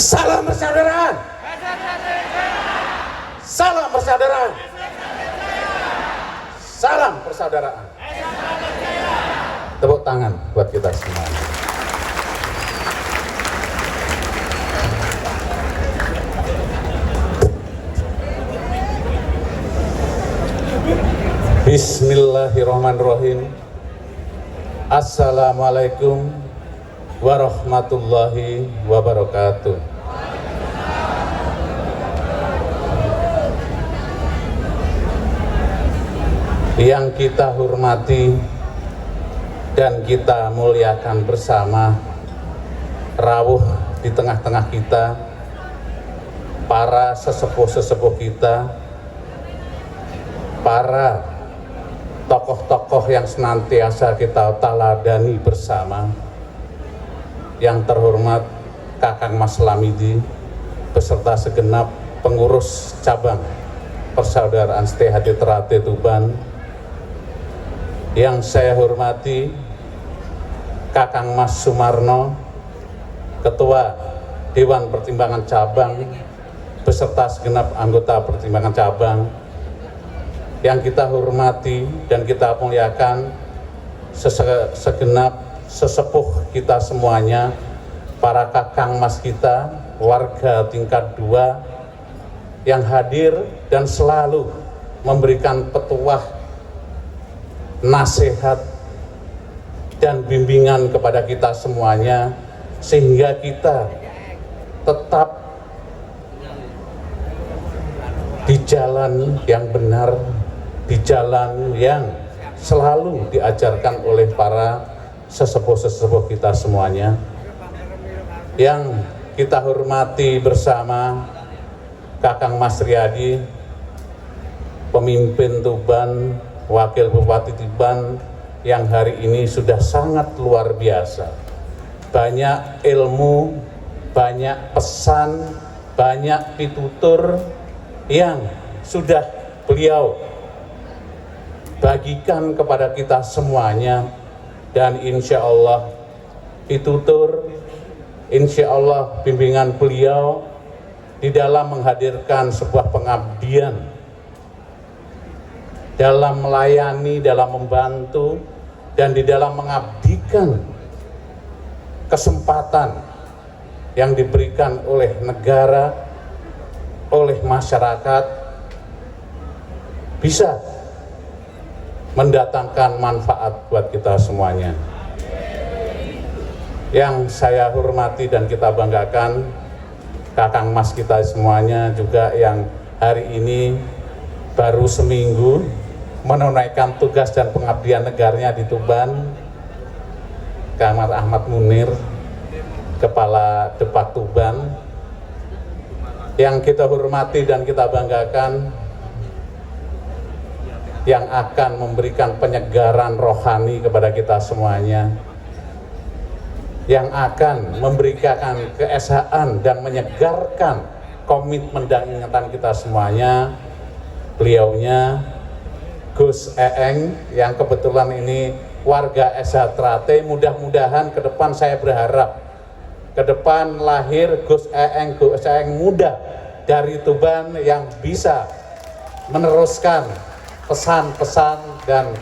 Salam persaudaraan. Salam persaudaraan. Salam persaudaraan. Tepuk tangan buat kita semua. Bismillahirrahmanirrahim. Assalamualaikum warahmatullahi wabarakatuh. Yang kita hormati dan kita muliakan bersama, rawuh di tengah-tengah kita, para sesepuh-sesepuh kita, para tokoh-tokoh yang senantiasa kita taladani bersama, yang terhormat Kakang Mas Lamidi beserta segenap pengurus cabang Persaudaraan Setia Hati Ternate Tuban, yang saya hormati Kakang Mas Sumarno, Ketua Dewan Pertimbangan Cabang beserta segenap anggota Pertimbangan Cabang, yang kita hormati dan kita muliakan segenap sesepuh kita semuanya, para kakang mas kita, warga tingkat 2 yang hadir dan selalu memberikan petuah, nasihat dan bimbingan kepada kita semuanya, sehingga kita tetap di jalan yang benar, di jalan yang selalu diajarkan oleh para sesepuh-sesepuh kita semuanya. Yang kita hormati bersama Kakang Mas Riyadi, pemimpin Tuban, Wakil Bupati Tuban, yang hari ini sudah sangat luar biasa. Banyak ilmu, banyak pesan, banyak pitutur yang sudah beliau bagikan kepada kita semuanya, dan insya Allah pitutur, insya Allah bimbingan beliau di dalam menghadirkan sebuah pengabdian, dalam melayani, dalam membantu, dan di dalam mengabdikan kesempatan yang diberikan oleh negara, oleh masyarakat, bisa mendatangkan manfaat buat kita semuanya. Yang saya hormati dan kita banggakan, kakang mas kita semuanya juga yang hari ini baru seminggu menunaikan tugas dan pengabdian negaranya di Tuban, Kang Ahmad Munir, Kepala Depak Tuban. Yang kita hormati dan kita banggakan, yang akan memberikan penyegaran rohani kepada kita semuanya, yang akan memberikan keesaan dan menyegarkan komitmen dan ingatan kita semuanya, beliaunya Gus Eeng, yang kebetulan ini warga SH Ternate. Mudah-mudahan ke depan, saya berharap ke depan lahir Gus Eeng muda dari Tuban yang bisa meneruskan pesan-pesan dan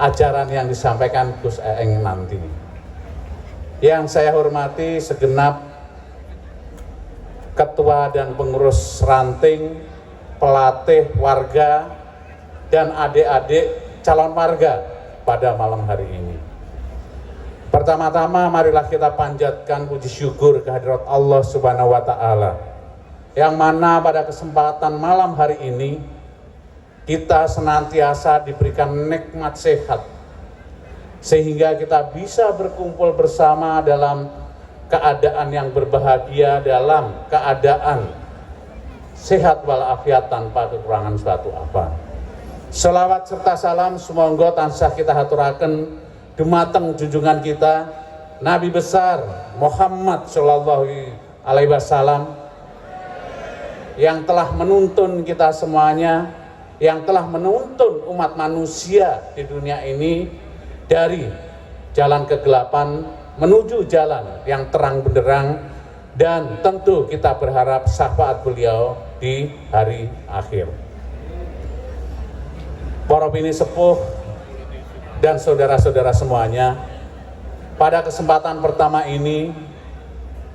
ajaran yang disampaikan Gus Eeng nanti. Yang saya hormati segenap ketua dan pengurus ranting, pelatih warga, dan adik-adik calon warga pada malam hari ini. Pertama-tama marilah kita panjatkan puji syukur kehadirat Allah Subhanahu wa Ta'ala, yang mana pada kesempatan malam hari ini kita senantiasa diberikan nikmat sehat, sehingga kita bisa berkumpul bersama dalam keadaan yang berbahagia, dalam keadaan sehat walafiat tanpa kekurangan suatu apa. Selawat serta salam sumangga tansah kita haturaken dumateng junjungan kita Nabi besar Muhammad Shallallahu Alaihi Wasallam, yang telah menuntun kita semuanya, yang telah menuntun umat manusia di dunia ini dari jalan kegelapan menuju jalan yang terang benderang, dan tentu kita berharap syafaat beliau di hari akhir. Para bini sepuh dan saudara-saudara semuanya, pada kesempatan pertama ini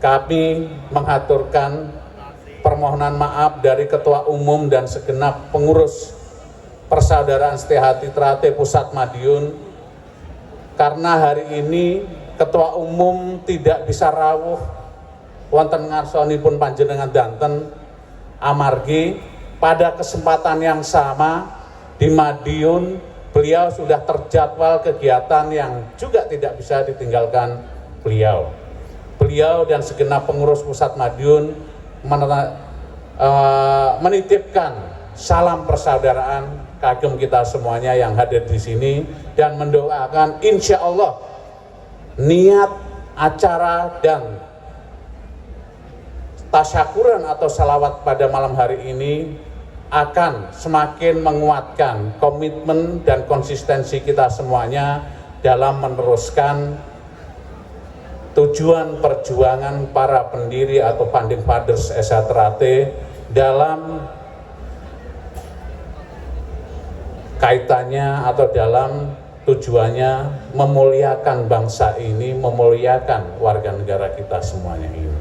kami mengaturkan permohonan maaf dari Ketua Umum dan segenap pengurus Persaudaraan Setiahati Trate Pusat Madiun, karena hari ini Ketua Umum tidak bisa rawuh wonten ngarsonipun panjenengan danten amargi pada kesempatan yang sama di Madiun beliau sudah terjadwal kegiatan yang juga tidak bisa ditinggalkan beliau. Beliau dan segenap pengurus Pusat Madiun menitipkan salam persaudaraan kagem kita semuanya yang hadir di sini dan mendoakan insya Allah niat acara dan tasyakuran atau salawat pada malam hari ini akan semakin menguatkan komitmen dan konsistensi kita semuanya dalam meneruskan tujuan perjuangan para pendiri atau founding fathers SH Trate dalam kaitannya atau dalam tujuannya memuliakan bangsa ini, memuliakan warga negara kita semuanya ini.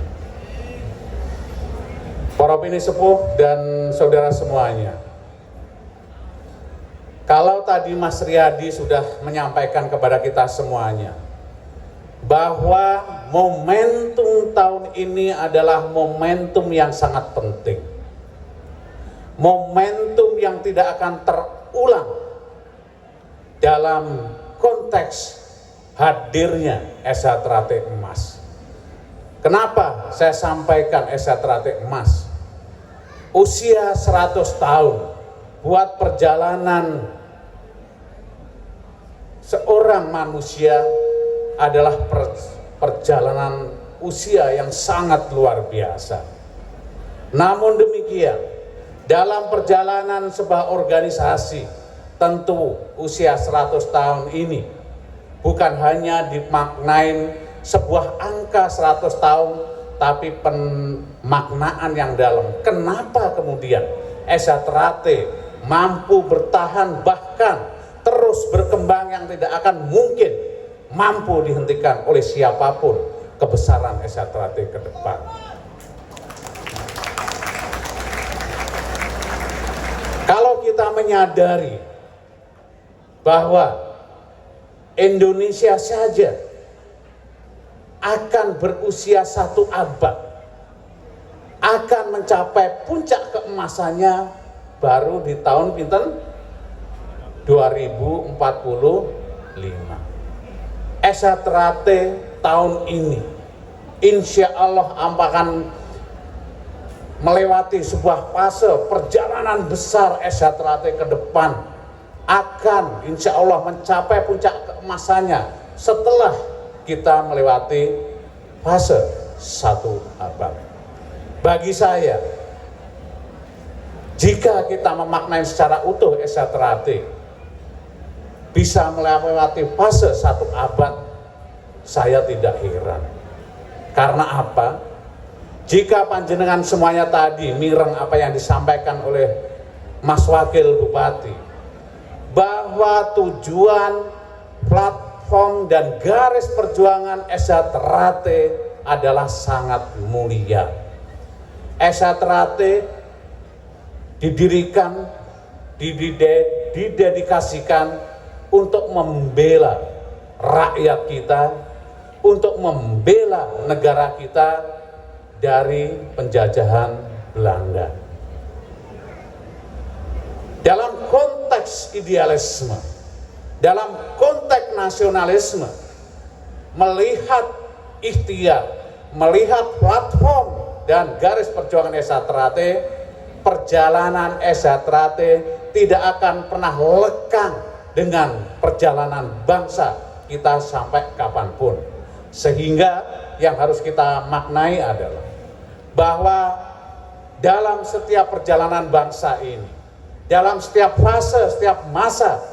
Para bini sepuh dan saudara semuanya, kalau tadi Mas Riyadi sudah menyampaikan kepada kita semuanya bahwa momentum tahun ini adalah momentum yang sangat penting, momentum yang tidak akan terulang dalam konteks hadirnya SH Trate Emas. Kenapa saya sampaikan SH Trate Emas? Usia 100 tahun buat perjalanan seorang manusia adalah perjalanan usia yang sangat luar biasa. Namun demikian, dalam perjalanan sebuah organisasi, tentu usia 100 tahun ini bukan hanya dimaknain sebuah angka 100 tahun, tapi pemaknaan yang dalam. Kenapa kemudian SH Trate mampu bertahan bahkan terus berkembang yang tidak akan mungkin mampu dihentikan oleh siapapun kebesaran SH Trate ke depan. Kalau kita menyadari bahwa Indonesia saja akan berusia 1 abad, akan mencapai puncak keemasannya baru di tahun pinten 2045. SH Trate tahun ini insya Allah akan melewati sebuah fase perjalanan besar SH Trate ke depan, akan insya Allah mencapai puncak keemasannya setelah kita melewati fase 1 abad. Bagi saya, jika kita memaknai secara utuh SH Trate bisa melewati fase 1 abad, saya tidak heran. Karena apa? Jika panjenengan semuanya tadi mireng apa yang disampaikan oleh Mas Wakil Bupati, bahwa tujuan, platform dan garis perjuangan SH Trate adalah sangat mulia. SH Trate didirikan, didedikasikan untuk membela rakyat kita, untuk membela negara kita dari penjajahan Belanda. Dalam konteks idealisme, dalam konteks nasionalisme, melihat ikhtiar, melihat platform dan garis perjuangan SH Trate, perjalanan SH Trate tidak akan pernah lekang dengan perjalanan bangsa kita sampai kapanpun. Sehingga yang harus kita maknai adalah bahwa dalam setiap perjalanan bangsa ini, dalam setiap fase, setiap masa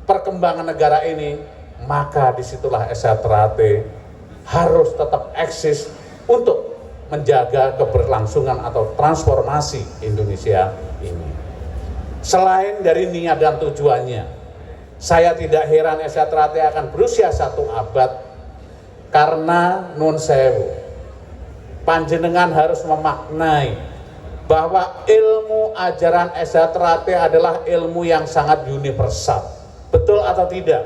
perkembangan negara ini, maka disitulah SH Trate harus tetap eksis untuk menjaga keberlangsungan atau transformasi Indonesia ini. Selain dari niat dan tujuannya, saya tidak heran SH-Trate akan berusia 1 abad karena nun sewu, panjenengan harus memaknai bahwa ilmu ajaran SH-Trate adalah ilmu yang sangat universal. Betul atau tidak?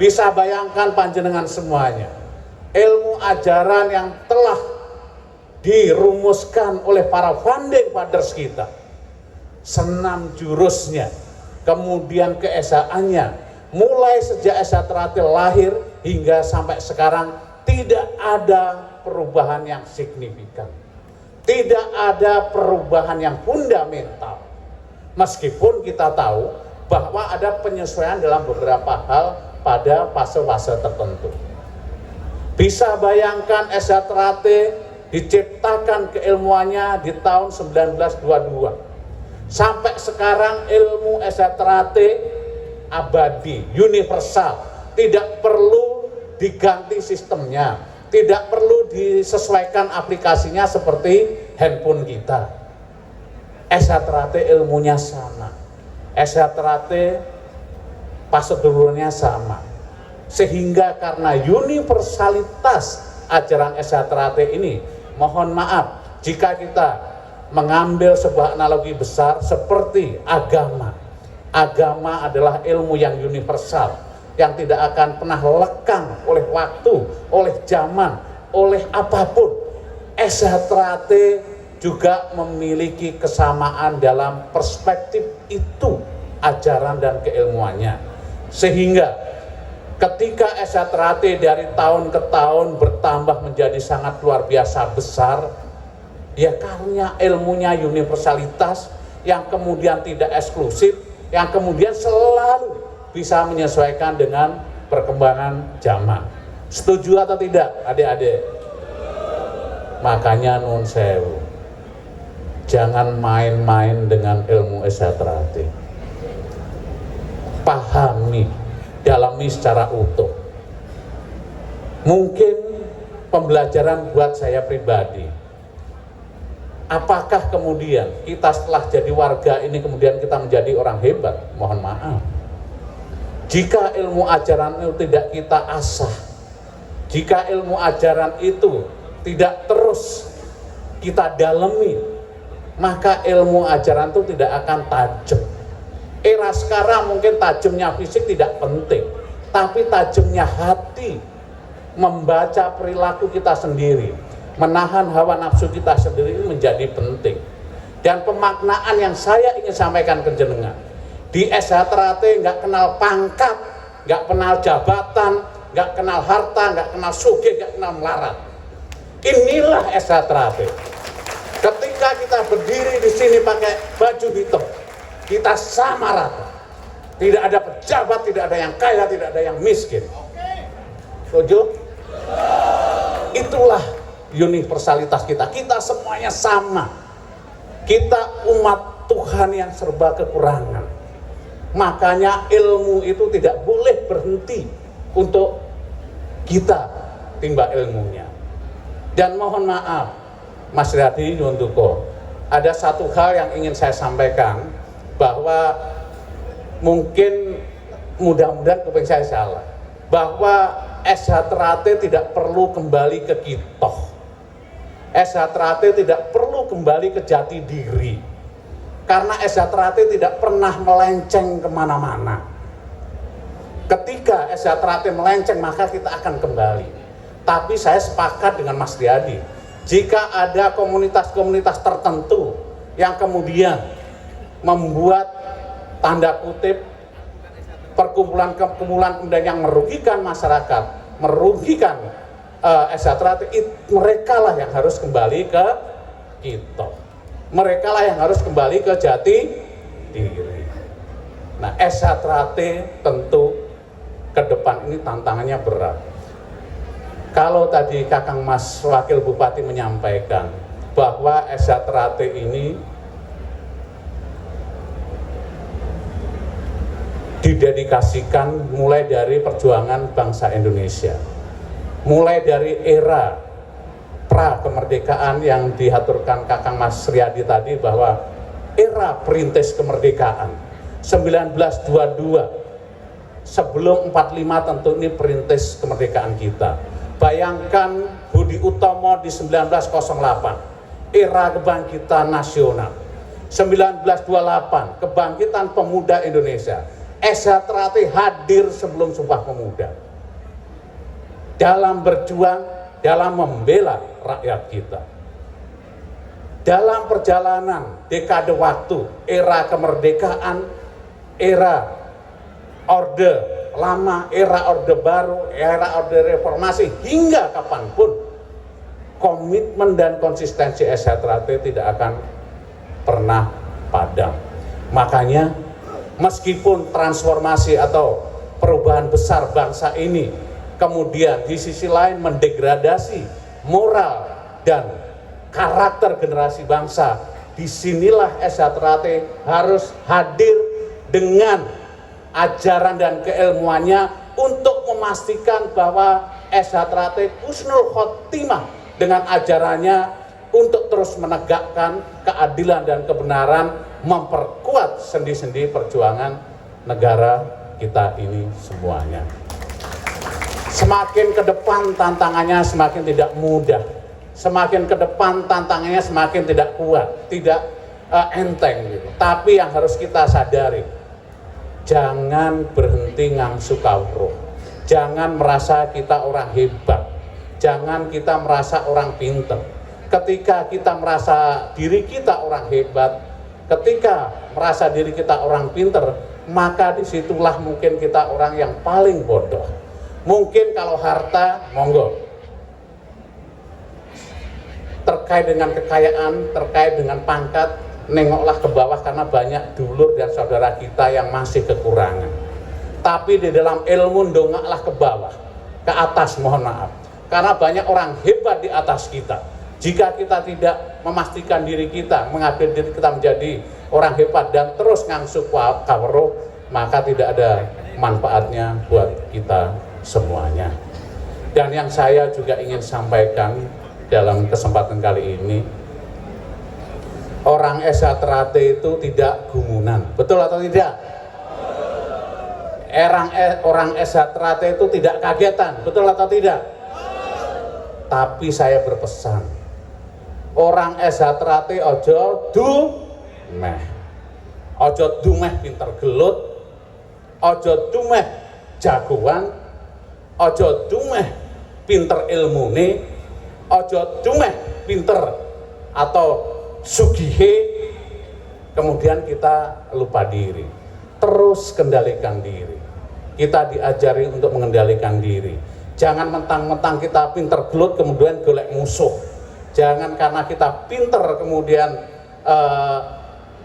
Bisa bayangkan panjenengan semuanya, ilmu ajaran yang telah dirumuskan oleh para founding fathers kita, senam jurusnya, kemudian keesaannya, mulai sejak SH-Trate lahir hingga sampai sekarang tidak ada perubahan yang signifikan, tidak ada perubahan yang fundamental. Meskipun kita tahu bahwa ada penyesuaian dalam beberapa hal pada fase-fase tertentu. Bisa bayangkan SH-Trate diciptakan keilmuannya di tahun 1922. Sampai sekarang ilmu SH-Trate abadi, universal, tidak perlu diganti sistemnya, tidak perlu disesuaikan aplikasinya seperti handphone kita. SH-Trate ilmunya sama, SH-Trate prosedurnya sama, sehingga karena universalitas ajaran SH-Trate ini, mohon maaf jika kita mengambil sebuah analogi besar seperti agama. Agama adalah ilmu yang universal, yang tidak akan pernah lekang oleh waktu, oleh zaman, oleh apapun. SH-Trate juga memiliki kesamaan dalam perspektif itu, ajaran dan keilmuannya. Sehingga ketika SH-Trate dari tahun ke tahun bertambah menjadi sangat luar biasa besar, ya karena ilmunya universalitas yang kemudian tidak eksklusif, yang kemudian selalu bisa menyesuaikan dengan perkembangan zaman. Setuju atau tidak adik-adik? Makanya nun sewu, jangan main-main dengan ilmu SH-Trate. Pahami, dalami secara utuh. Mungkin pembelajaran buat saya pribadi, apakah kemudian kita setelah jadi warga ini kemudian kita menjadi orang hebat? Mohon maaf. Jika ilmu ajaran itu tidak kita asah, jika ilmu ajaran itu tidak terus kita dalami, maka ilmu ajaran itu tidak akan tajam. Era sekarang mungkin tajamnya fisik tidak penting, tapi tajamnya hati, membaca perilaku kita sendiri, menahan hawa nafsu kita sendiri ini menjadi penting. Dan pemaknaan yang saya ingin sampaikan ke jenengan, di SH-Trate nggak kenal pangkat, nggak kenal jabatan, nggak kenal harta, nggak kenal sugih, nggak kenal melarat. Inilah SH-Trate. Ketika kita berdiri di sini pakai baju hitam, kita sama rata. Tidak ada pejabat, tidak ada yang kaya, tidak ada yang miskin. Setuju? Itulah universalitas kita. Kita semuanya sama. Kita umat Tuhan yang serba kekurangan. Makanya ilmu itu tidak boleh berhenti untuk kita timba ilmunya. Dan mohon maaf, Mas Riyadi Yuntuko, ada satu hal yang ingin saya sampaikan, bahwa mungkin mudah-mudahan kuping saya salah, bahwa SH-Trate tidak perlu kembali ke kitoh, SH-Trate tidak perlu kembali ke jati diri, karena SH-Trate tidak pernah melenceng kemana-mana. Ketika SH-Trate melenceng maka kita akan kembali. Tapi saya sepakat dengan Mas Riyadi, jika ada komunitas-komunitas tertentu yang kemudian membuat tanda kutip perkumpulan-perkumpulan kemudian yang merugikan masyarakat, merugikan SH-Trate, mereka lah yang harus kembali ke kita. Mereka lah yang harus kembali ke jati diri. Nah, SH-Trate tentu ke depan ini tantangannya berat. Kalau tadi Kakang Mas Wakil Bupati menyampaikan bahwa SH-Trate ini didedikasikan mulai dari perjuangan bangsa Indonesia, mulai dari era pra kemerdekaan yang diaturkan Kakang Mas Riyadi tadi, bahwa era perintis kemerdekaan 1922 sebelum 45 tentu ini perintis kemerdekaan kita. Bayangkan Budi Utomo di 1908, era kebangkitan nasional. 1928 kebangkitan pemuda Indonesia. S.H. Trate hadir sebelum Sumpah Pemuda dalam berjuang, dalam membela rakyat kita. Dalam perjalanan dekade waktu, era kemerdekaan, era orde lama, era orde baru, era orde reformasi, hingga kapanpun komitmen dan konsistensi S.H. Trate tidak akan pernah padam. Makanya meskipun transformasi atau perubahan besar bangsa ini kemudian di sisi lain mendegradasi moral dan karakter generasi bangsa, disinilah S.H. Trate harus hadir dengan ajaran dan keilmuannya untuk memastikan bahwa S.H. Trate husnul khotimah dengan ajarannya untuk terus menegakkan keadilan dan kebenaran, memperkuat sendi-sendi perjuangan negara kita ini semuanya. Semakin ke depan tantangannya semakin tidak mudah, semakin ke depan tantangannya semakin tidak kuat, tidak enteng gitu. Tapi yang harus kita sadari, jangan berhenti ngangsu kawruh, jangan merasa kita orang hebat, jangan kita merasa orang pinter. Ketika kita merasa diri kita orang hebat, ketika merasa diri kita orang pinter, maka disitulah mungkin kita orang yang paling bodoh. Mungkin kalau harta, monggo. Terkait dengan kekayaan, terkait dengan pangkat, nengoklah ke bawah karena banyak dulur dan saudara kita yang masih kekurangan. Tapi di dalam ilmu dongaklah ke bawah, ke atas, mohon maaf. Karena banyak orang hebat di atas kita. Jika kita tidak memastikan diri kita, mengambil diri kita menjadi orang hebat dan terus ngangsu kawruh, maka tidak ada manfaatnya buat kita semuanya. Dan yang saya juga ingin sampaikan dalam kesempatan kali ini, orang S.H. Trate itu tidak gumunan, betul atau tidak? Orang S.H. Trate itu tidak kagetan, betul atau tidak? Tapi saya berpesan, orang S.H. Trate ojo dumeh, ojo dumeh pinter gelut, ojo dumeh jagoan, ojo dumeh pinter ilmune, ojo dumeh pinter atau sugihe, kemudian kita lupa diri. Terus kendalikan diri. Kita diajari untuk mengendalikan diri. Jangan mentang-mentang kita pinter gelut kemudian golek musuh. Jangan karena kita pinter kemudian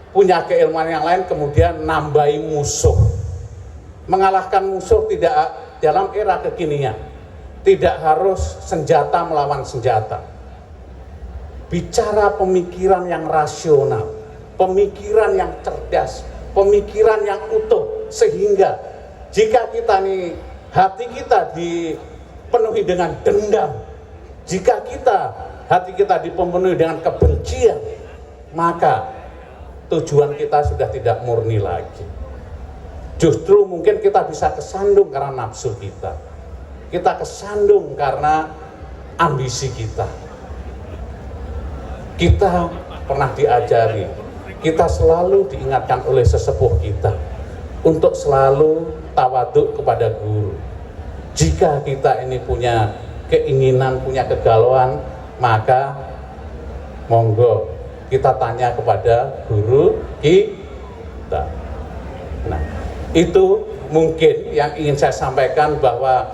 punya keilmuan yang lain kemudian nambahi musuh. Mengalahkan musuh tidak dalam era kekinian, tidak harus senjata melawan senjata. Bicara pemikiran yang rasional, pemikiran yang cerdas, pemikiran yang utuh, sehingga jika kita nih hati kita dipenuhi dengan dendam, jika hati kita dipenuhi dengan kebencian, maka tujuan kita sudah tidak murni lagi. Justru mungkin kita bisa kesandung karena nafsu kita. Kita kesandung karena ambisi kita. Kita pernah diajari, kita selalu diingatkan oleh sesepuh kita untuk selalu tawaduk kepada guru. Jika kita ini punya keinginan, punya kegalauan, maka monggo kita tanya kepada guru kita. Nah, itu mungkin yang ingin saya sampaikan, bahwa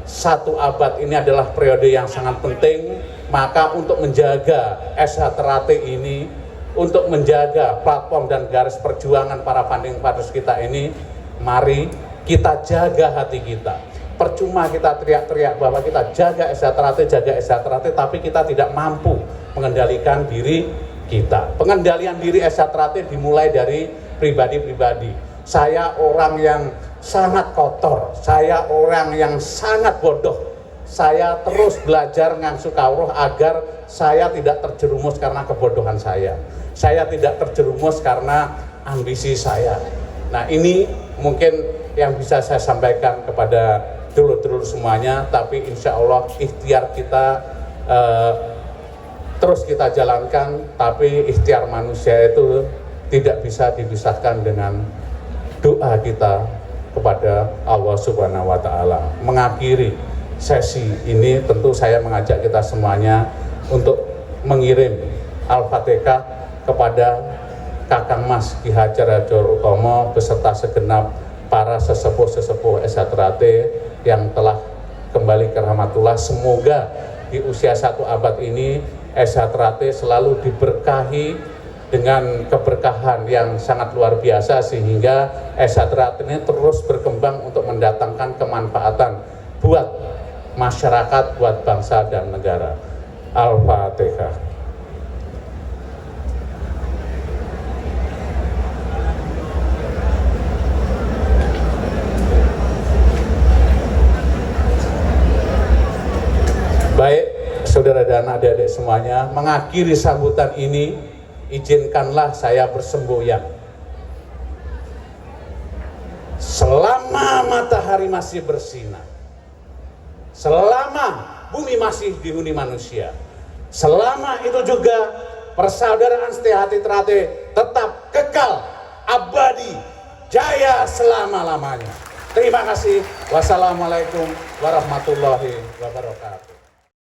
satu abad ini adalah periode yang sangat penting. Maka untuk menjaga S.H. Trate ini, untuk menjaga platform dan garis perjuangan para founding fathers kita ini, mari kita jaga hati kita. Percuma kita teriak-teriak bahwa kita jaga S.H. Trate, tapi kita tidak mampu mengendalikan diri kita. Pengendalian diri S.H. Trate dimulai dari pribadi-pribadi. Saya orang yang sangat kotor, saya orang yang sangat bodoh, saya terus belajar ngangsu kawruh agar saya tidak terjerumus karena kebodohan saya tidak terjerumus karena ambisi saya. Nah, ini mungkin yang bisa saya sampaikan kepada dulur-dulur semuanya, tapi insya Allah ikhtiar kita terus kita jalankan, tapi ikhtiar manusia itu tidak bisa dipisahkan dengan doa kita kepada Allah Subhanahu wa Ta'ala. Mengakhiri sesi ini, tentu saya mengajak kita semuanya untuk mengirim Al-Fatihah kepada Kakang Mas Ki Hajar Hadjono Utomo beserta segenap para sesepuh-sesepuh Eshatrate yang telah kembali ke rahmatullah. Semoga di usia 1 abad ini Eshatrate selalu diberkahi dengan keberkahan yang sangat luar biasa, sehingga Eshatrate ini terus berkembang untuk mendatangkan kemanfaatan buat masyarakat, buat bangsa dan negara. Al-Fatihah. Baik, saudara dan adik-adik semuanya, mengakhiri sambutan ini, izinkanlah saya bersemboyan. Selama matahari masih bersinar, selama bumi masih dihuni manusia, selama itu juga persaudaraan Eshatrate tetap kekal, abadi, jaya selama-lamanya. Terima kasih. Wassalamualaikum warahmatullahi wabarakatuh.